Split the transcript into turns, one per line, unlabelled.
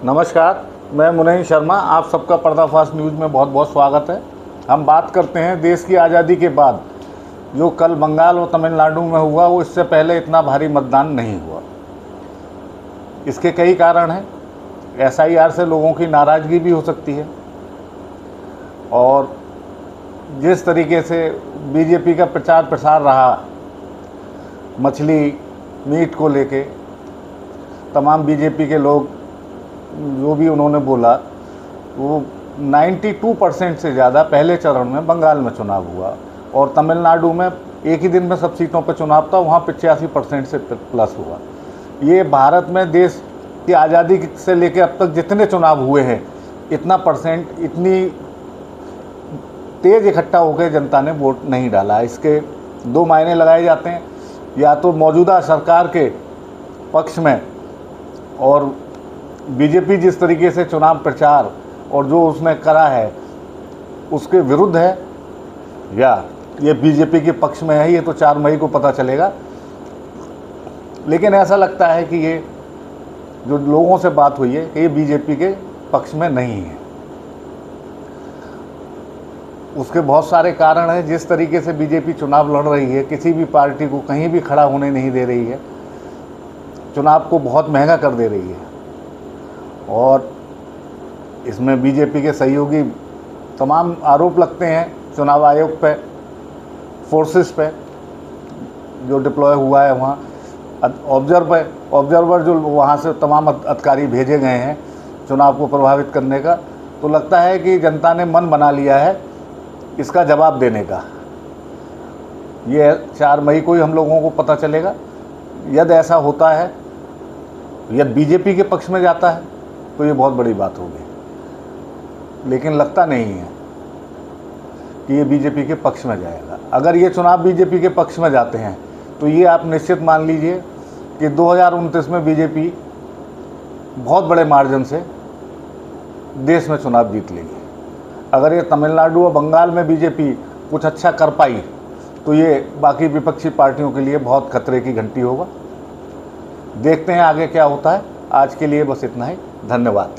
नमस्कार, मैं मुनीन शर्मा। आप सबका पर्दाफाश न्यूज़ में बहुत बहुत स्वागत है। हम बात करते हैं देश की आज़ादी के बाद जो कल बंगाल और तमिलनाडु में हुआ, वो इससे पहले इतना भारी मतदान नहीं हुआ। इसके कई कारण हैं। एसआईआर से लोगों की नाराज़गी भी हो सकती है, और जिस तरीके से बीजेपी का प्रचार प्रसार रहा मछली मीट को लेके, तमाम बीजेपी के लोग जो भी उन्होंने बोला, वो 92% से ज़्यादा पहले चरण में बंगाल में चुनाव हुआ, और तमिलनाडु में एक ही दिन में सब सीटों पर चुनाव था, वहाँ 85% से प्लस हुआ। ये भारत में देश की आज़ादी से लेकर अब तक जितने चुनाव हुए हैं, इतना परसेंट, इतनी तेज़ इकट्ठा होकर जनता ने वोट नहीं डाला। इसके दो मायने लगाए जाते हैं, या तो मौजूदा सरकार के पक्ष में और बीजेपी जिस तरीके से चुनाव प्रचार और जो उसने करा है उसके विरुद्ध है, या ये बीजेपी के पक्ष में है। ये तो 4 मई को पता चलेगा। लेकिन ऐसा लगता है कि ये जो लोगों से बात हुई है कि ये बीजेपी के पक्ष में नहीं है। उसके बहुत सारे कारण हैं। जिस तरीके से बीजेपी चुनाव लड़ रही है, किसी भी पार्टी को कहीं भी खड़ा होने नहीं दे रही है, चुनाव को बहुत महंगा कर दे रही है, और इसमें बीजेपी के सहयोगी तमाम आरोप लगते हैं चुनाव आयोग पे, फोर्सेस पे जो डिप्लॉय हुआ है वहाँ, ऑब्जर्वर जो वहाँ से तमाम अधिकारी भेजे गए हैं चुनाव को प्रभावित करने का। तो लगता है कि जनता ने मन बना लिया है इसका जवाब देने का। ये 4 मई को ही हम लोगों को पता चलेगा। यदि ऐसा होता है, यदि बीजेपी के पक्ष में जाता है, तो ये बहुत बड़ी बात होगी। लेकिन लगता नहीं है कि ये बीजेपी के पक्ष में जाएगा। अगर ये चुनाव बीजेपी के पक्ष में जाते हैं, तो ये आप निश्चित मान लीजिए कि 2029 में बीजेपी बहुत बड़े मार्जिन से देश में चुनाव जीत लेगी। अगर ये तमिलनाडु और बंगाल में बीजेपी कुछ अच्छा कर पाई, तो ये बाकी विपक्षी पार्टियों के लिए बहुत खतरे की घंटी होगा। देखते हैं आगे क्या होता है। आज के लिए बस इतना ही। धन्यवाद।